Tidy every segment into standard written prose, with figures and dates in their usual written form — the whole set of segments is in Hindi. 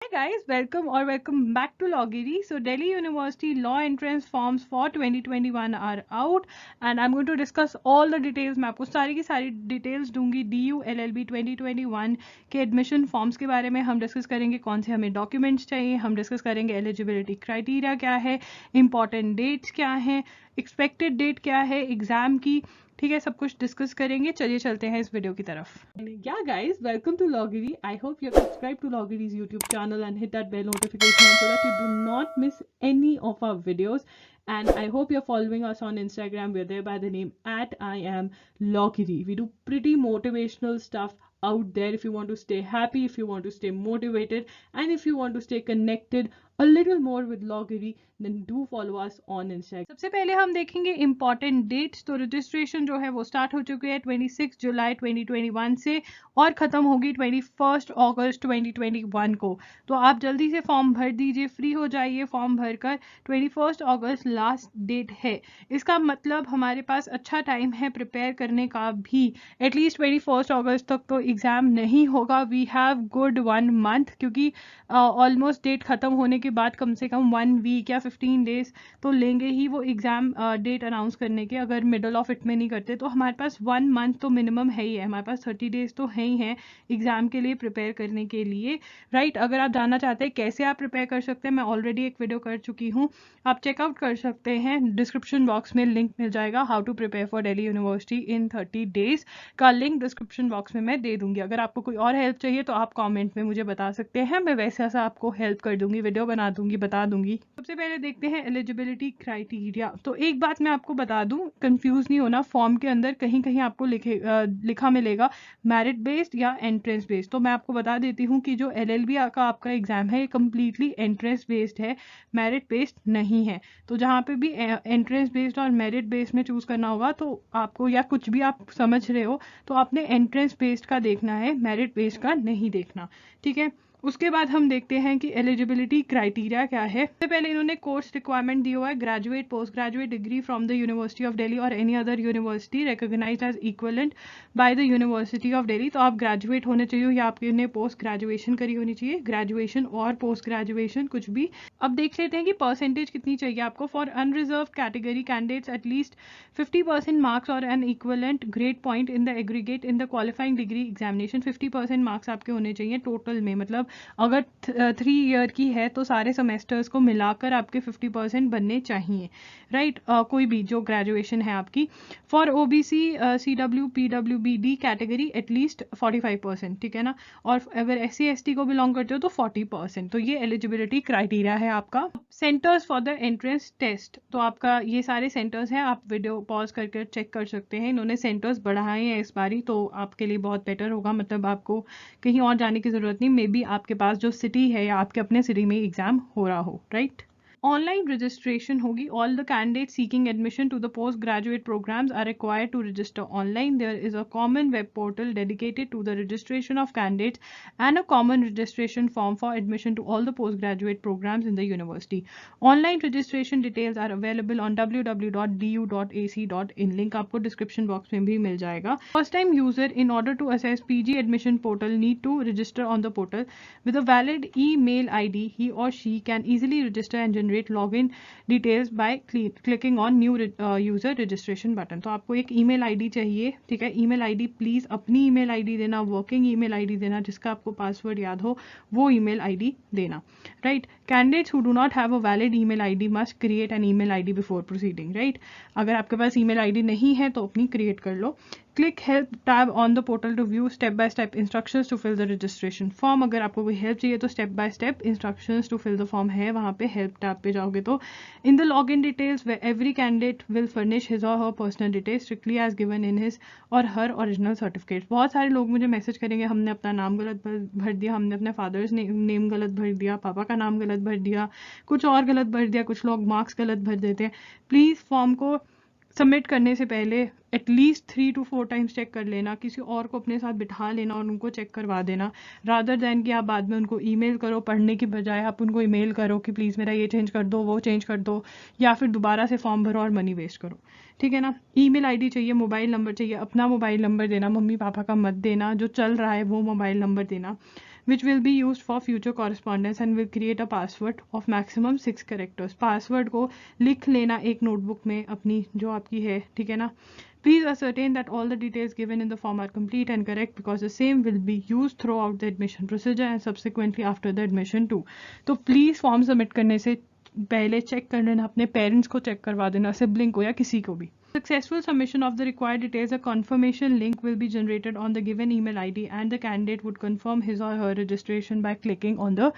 Hi guys, welcome back to Logiri. So Delhi University law entrance forms for 2021 are out and I'm going to discuss all the details. मैं आपको सारी की सारी डिटेल्स दूंगी DU LLB 2021 के एडमिशन फॉर्म्स के बारे में हम डिस्कस करेंगे, कौन से हमें डॉक्यूमेंट्स चाहिए, हम डिस्कस करेंगे एलिजिबिलिटी क्राइटेरिया क्या है, इंपॉर्टेंट डेट्स क्या हैं, एक्सपेक्टेड डेट क्या है एग्जाम की, ठीक है, सब कुछ डिस्कस करेंगे. चलिए चलते हैं इस वीडियो की तरफ. Yeah guys, welcome to Logiri. I hope you have subscribed to Logiri's YouTube channel and hit that bell notification so that you do not miss any of our videos. And I hope you're following us on Instagram. We're there by the name at I am Logiri. We do pretty motivational stuff out there if you want to stay happy, if you want to stay motivated, and if you want to stay connected a little more with Logiri, then do follow us on Instagram. सबसे पहले हम देखेंगे important dates. तो registration जो है वो start हो चुकी है 26 जुलाई 2021 से और ख़त्म होगी 21 अगस्त 2021 को. तो आप जल्दी से फॉर्म भर दीजिए, फ्री हो जाइए फॉर्म भरकर. 21 अगस्त लास्ट डेट है. इसका मतलब हमारे पास अच्छा टाइम है प्रिपेयर करने का भी. एटलीस्ट 21 अगस्त तक तो एग्ज़ाम नहीं होगा. वी हैव गुड 1 मंथ, क्योंकि ऑलमोस्ट डेट ख़त्म होने के बाद कम से कम 1 वीक या 15 डेज तो लेंगे ही वो एग्ज़ाम डेट अनाउंस करने के. अगर मिडल ऑफ इट में नहीं करते तो हमारे पास 1 मंथ तो मिनिमम है ही है. हमारे पास 30 डेज तो है ही हैं एग्ज़ाम के लिए प्रिपेयर करने के लिए, राइट. अगर आप जानना चाहते हैं कैसे आप प्रिपेयर कर सकते हैं, मैं ऑलरेडी एक वीडियो कर चुकी हूँ, आप चेकआउट कर सकते हैं. डिस्क्रिप्शन बॉक्स में लिंक मिल जाएगा, how to prepare for Delhi university in 30 days का लिंक डिस्क्रिप्शन बॉक्स में मैं दे दूंगी. अगर आपको कोई और हेल्प चाहिए तो आप कॉमेंट में मुझे बता सकते हैं, मैं वैसे ऐसा आपको हेल्प कर दूंगी, वीडियो बना दूंगी, बता दूंगी. सबसे पहले देखते हैं एलिजिबिलिटी क्राइटेरिया. तो एक बात मैं आपको बता दूं, कंफ्यूज नहीं होना. फॉर्म के अंदर कहीं कहीं आपको लिखा मिलेगा मेरिट बेस्ड या एंट्रेंस बेस्ड. तो मैं आपको बता देती हूँ कि जो LLB का आपका एग्जाम है ये कम्प्लीटली एंट्रेंस बेस्ड है, मेरिट बेस्ड नहीं है. तो जहाँ पे भी एंट्रेंस बेस्ड और मेरिट बेस्ड में चूज करना होगा तो आपको, या कुछ भी आप समझ रहे हो तो आपने एंट्रेंस बेस्ड का देखना है, मेरिट बेस्ड का नहीं देखना, ठीक है. उसके बाद हम देखते हैं कि एलिजिबिलिटी क्राइटेरिया क्या है. सबसे पहले इन्होंने कोर्स रिक्वायरमेंट दिया हुआ है, graduate post graduate degree from the university of Delhi और any other university recognised as equivalent by the university of Delhi. तो आप ग्रेजुएट होने चाहिए या आपने पोस्ट ग्रेजुएशन करी होनी चाहिए, ग्रेजुएशन और पोस्ट ग्रेजुएशन कुछ भी. अब देख लेते हैं कि परसेंटेज कितनी चाहिए आपको. For unreserved category candidates at least 50% marks और an equivalent grade point in the aggregate in the qualifying degree examination. 50% marks आपके होने चाहिए टोटल में. मतलब अगर 3 ईयर की है तो सारे सेमेस्टर्स को मिलाकर आपके 50% बनने चाहिए, राइट. कोई भी जो ग्रेजुएशन है आपकी. For OBC CW PWBD category at least 45%, ठीक है ना. और अगर SC ST को बिलोंग करते हो तो 40%. तो ये एलिजिबिलिटी क्राइटेरिया है आपका. Centres for the entrance test, तो आपका ये सारे सेंटर्स हैं, आप वीडियो पॉज करके चेक कर सकते हैं. इन्होंने सेंटर्स बढ़ाए हैं इस बारी, तो आपके लिए बहुत बेटर होगा. मतलब आपको कहीं और जाने की ज़रूरत नहीं. मे बी आपके पास जो सिटी है या आपके अपने सिटी में एग्ज़ाम हो रहा हो, राइट. ऑनलाइन रजिस्ट्रेशन होगी. All the candidate seeking admission to the post graduate programmes are required to register online. There is a common web portal dedicated to the registration of candidates and a common registration form for admission to all the post graduate programmes in the university. Online registration details are available on www.du.ac.in. Link आपको डिस्क्रिप्शन बॉक्स में भी मिल जाएगा. First time user in order to access PG admission portal need to register on the portal with a valid email ID. He or she can easily register and generate login details by clicking on new user registration button. तो आपको एक email ID चाहिए, ठीक है. email ID प्लीज़ अपनी email ID देना, वर्किंग email ID देना, जिसका आपको पासवर्ड याद हो वो email ID देना, right. Candidates who do not have a valid email ID must create an email ID before proceeding, right. अगर आपके पास email ID नहीं है तो अपनी create कर लो. Click help tab on the portal to view step by step instructions to fill the registration form. अगर आपको कोई help चाहिए तो step by step instructions to fill the form है, वहाँ पे help tab पे जाओगे तो. In the login details where every candidate will furnish his or her personal details strictly as given in his or her original certificate. बहुत सारे लोग मुझे मैसेज करेंगे हमने अपना नाम गलत भर दिया, हमने अपने फादर्स नेम गलत भर दिया, पापा का नाम गलत भर दिया, कुछ और गलत भर दिया, कुछ लोग मार्क्स गलत भर देते हैं. प्लीज़ फॉर्म को सबमिट करने से पहले एटलीस्ट 3 to 4 टाइम्स चेक कर लेना, किसी और को अपने साथ बिठा लेना और उनको चेक करवा देना, रादर दैन कि आप बाद में उनको ईमेल करो. पढ़ने की बजाय आप उनको ईमेल करो कि प्लीज़ मेरा ये चेंज कर दो, वो चेंज कर दो, या फिर दोबारा से फॉर्म भरो और मनी वेस्ट करो, ठीक है ना. ईमेल आईडी चाहिए, मोबाइल नंबर चाहिए, अपना मोबाइल नंबर देना, मम्मी पापा का मत देना, जो चल रहा है वो मोबाइल नंबर देना. which will be used for future correspondence and will create a password of maximum 6 characters. Password को लिख लेना एक नोटबुक में अपनी जो आपकी है, ठीक है ना. Please ascertain that all the details given in the form are complete and correct because the same will be used throughout the admission procedure and subsequently after the admission too. तो प्लीज़ फॉर्म सबमिट करने से पहले चेक कर लेना, अपने पेरेंट्स को चेक करवा देना, सिबलिंग को या किसी को भी. Successful submission of the required details, a confirmation link will be generated on the given email ID and the candidate would confirm his or her registration by clicking on the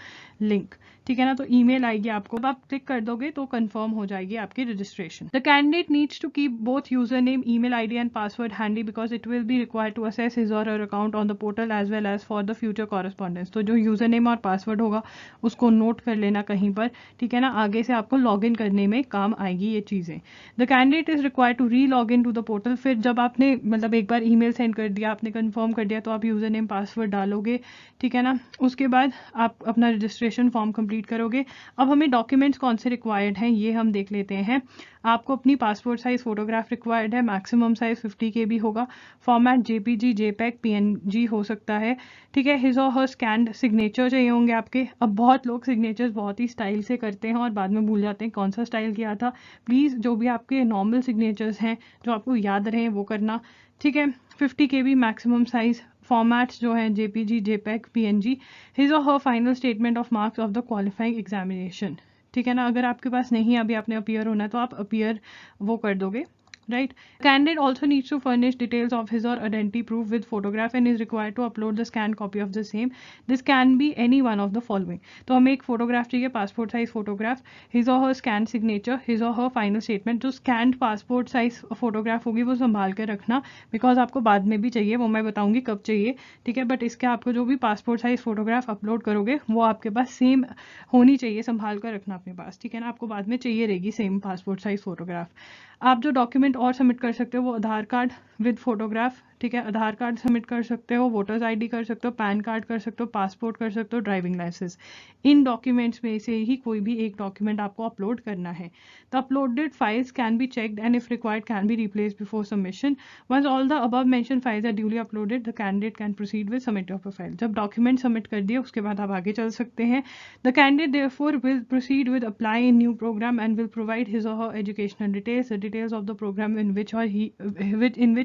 link. ठीक है ना. तो ईमेल आएगी आपको, अब आप क्लिक कर दोगे तो कंफर्म हो जाएगी आपकी registration. The candidate needs to keep both user name, email ID and password handy because it will be required to access his or her account on the portal as well as for the future correspondence. तो जो यूजर नेम और पासवर्ड होगा उसको नोट कर लेना कहीं पर, ठीक है ना. आगे से आपको लॉग इन करने में काम आएगी ये चीज़ें. The candidate is required to re log in to the portal. फिर जब आपने मतलब एक बार ईमेल सेंड कर दिया, आपने कंफर्म कर दिया, तो आप यूजर नेम पासवर्ड डालोगे, ठीक है ना. उसके बाद आप अपना रजिस्ट्रेशन फॉर्म कंप्लीट करोगे. अब हमें डॉक्यूमेंट्स कौन से रिक्वायर्ड हैं ये हम देख लेते हैं. आपको अपनी पासपोर्ट साइज फोटोग्राफ रिक्वायर्ड है, मैक्सिमम साइज 50 KB होगा. फॉर्मेट JPG, JPEG, PNG हो सकता है, ठीक है. His or her scanned signature चाहिए होंगे आपके. अब बहुत लोग सिग्नेचर्स बहुत ही स्टाइल से करते हैं और बाद में भूल जाते हैं कौन सा स्टाइल किया था. प्लीज़ जो भी आपके नॉर्मल सिग्नेचर्स हैं जो आपको याद रहे वो करना, ठीक है. 50 KB मैक्सिमम साइज. फॉर्मेट्स जो हैं JPG, JPEG, PNG. His or her final statement of marks of the qualifying examination, ठीक है ना. अगर आपके पास नहीं है, अभी आपने अपीयर होना है तो आप अपीयर वो कर दोगे, right. Candidate also needs to furnish details of his or identity proof with photograph and is required to upload the scanned copy of the same. This can be any one of the following. तो हमें एक फोटोग्राफ चाहिए, passport size photograph, his or her scan signature, his or her final statement. जो स्कैंड पासपोर्ट साइज फोटोग्राफ होगी वो संभाल कर रखना बिकॉज आपको बाद में भी चाहिए, वो मैं बताऊंगी कब चाहिए, ठीक है. बट इसके आपको जो भी पासपोर्ट साइज फोटोग्राफ अपलोड करोगे वो आपके पास सेम होनी चाहिए, संभाल कर रखना अपने पास, ठीक है ना. आपको बाद में चाहिए रहेगी सेम पासपोर्ट साइज फोटोग्राफ. आप जो डॉक्यूमेंट और सबमिट कर सकते हो वो आधार कार्ड विद फोटोग्राफ, ठीक है. आधार कार्ड सबमिट कर सकते हो, वोटर्स ID कर सकते हो, पैन कार्ड कर सकते हो, पासपोर्ट कर सकते हो, ड्राइविंग लाइसेंस. इन डॉक्यूमेंट्स में से ही कोई भी एक डॉक्यूमेंट आपको अपलोड करना है. The uploaded files can be checked and if required can be replaced before submission. Once all the above mention files are duly uploaded the candidate can proceed with submit of profile. जब डॉक्यूमेंट सबमिट कर दिए उसके बाद आप आगे चल सकते हैं. The candidate therefore will proceed with apply in new program and will provide his or her educational details, the details of the programme इन विच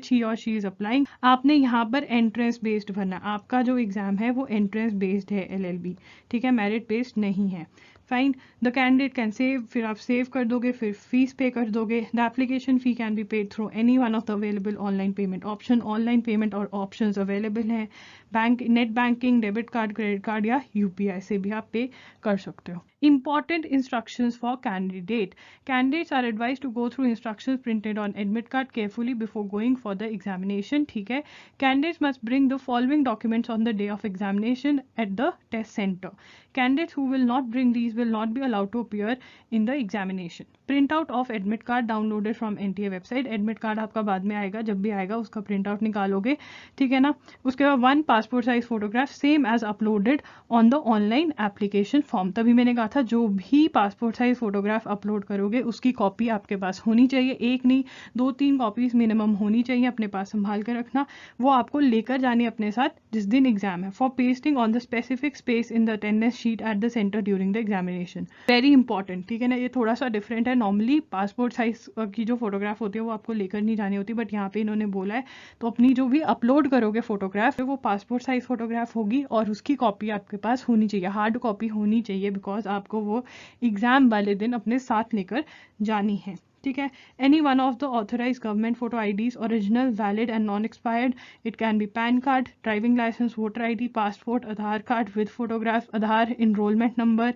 ही और शी इज अप्लाइंग. आपने यहाँ पर एंट्रेंस बेस्ड भरना. आपका जो एग्जाम है वो एंट्रेंस बेस्ड है LLB, ठीक है, मेरिट बेस्ड नहीं है. Fine. The candidate can save, फिर आप सेव कर दोगे, फिर फीस पे कर दोगे. The application fee can be paid through any one of the available online payment option. Online payment और ऑप्शंस अवेलेबल हैं. Bank, net banking, debit card, credit card या UPI से भी आप पे कर सकते हो. Important instructions for candidate. Candidates are advised to go through instructions printed on admit card carefully before going for the examination, ठीक है. Candidates must bring the following documents on the day of examination at the test center. Candidates who will not bring these will not be allowed to appear in the examination. Print out of admit card downloaded from NTA website. Admit card आपका बाद में आएगा, जब भी आएगा उसका प्रिंट आउट निकालोगे, ठीक है ना. उसके बाद 1 passport size photograph same as uploaded on the online application form. तभी मैंने कहा था जो भी पासपोर्ट साइज फोटोग्राफ अपलोड करोगे उसकी कॉपी आपके पास होनी चाहिए. एक नहीं 2-3 कॉपीज मिनिमम होनी चाहिए अपने पास, संभाल कर रखना. वो आपको लेकर जानी अपने साथ जिस दिन एग्जाम है. For pasting on the specific space in the attendance sheet at the centre during the examination. Very important, ठीक है ना. ये थोड़ा सा डिफरेंट है. नॉर्मली पासपोर्ट साइज की जो फोटोग्राफ होती है वो आपको लेकर नहीं जानी होती, बट यहाँ पे इन्होंने बोला है तो अपनी जो भी अपलोड करोगे फोटोग्राफ वो पासपोर्ट साइज फोटोग्राफ होगी और उसकी कॉपी आपके पास होनी चाहिए, हार्ड कॉपी होनी चाहिए बिकॉज आपको वो एग्जाम वाले दिन अपने साथ लेकर जानी है, ठीक है. Any one of the authorise government photo IDs, original, valid and non expired. It can be PAN card, driving licence, voter ID, passport, Aadhaar card with photograph, Aadhaar enrolment number,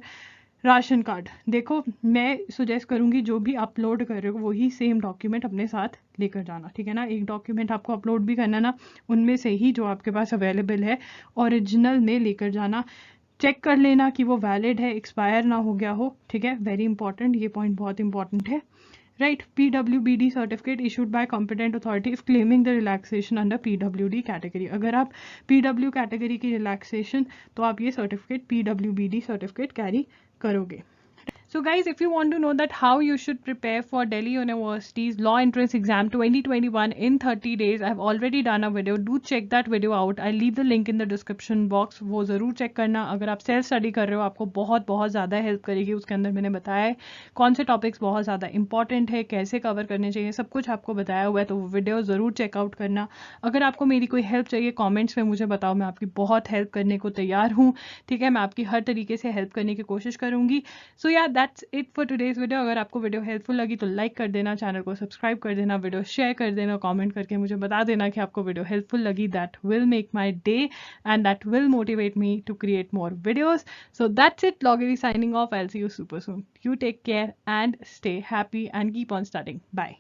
ration card. देखो मैं सुजेस्ट करूंगी जो भी अपलोड कर रहे हो वही सेम डॉक्यूमेंट अपने साथ लेकर जाना, ठीक है ना. एक डॉक्यूमेंट आपको अपलोड भी करना ना, उनमें से ही जो आपके पास अवेलेबल है ओरिजिनल में लेकर जाना. चेक कर लेना कि वो वैलिड है, एक्सपायर ना हो गया हो, ठीक है. वेरी इंपॉर्टेंट, ये पॉइंट बहुत इंपॉर्टेंट है. Right, PWBD certificate issued by competent authority if claiming the relaxation under PWD category. अगर आप PW कैटेगरी की रिलैक्सेशन तो आप ये सर्टिफिकेट PWBD सर्टिफिकेट कैरी करोगे. So guys, if you want to know that how you should prepare for Delhi University's Law Entrance Exam 2021 in 30 days, I've already done a video. Do check that video out. I'll leave the link in the description box. वो ज़रूर check करना. अगर आप self study कर रहे हो, आपको बहुत बहुत ज़्यादा help करेगी. उसके अंदर मैंने बताया है कौन से topics बहुत ज़्यादा important है, कैसे cover करने चाहिए, सब कुछ आपको बताया हुआ है. तो वो video ज़रूर check out करना. अगर आपको मेरी कोई help चाहिए comments में मुझे बताओ, मैं आपकी बहुत help करने को तैयार हूँ. ठीक है, मैं आपकी हर तरीके से help करने की कोशिश करूँगी. सो या that's it for today's video. अगर आपको वीडियो हेल्पफुल लगी तो लाइक कर देना, चैनल को सब्सक्राइब कर देना, वीडियो शेयर कर देना, कमेंट करके मुझे बता देना कि आपको वीडियो हेल्पफुल लगी. That will make my day and that will motivate me to create more videos. So that's it. लॉगेरी signing off. I will see you super soon. You take care and stay happy and keep on studying. Bye.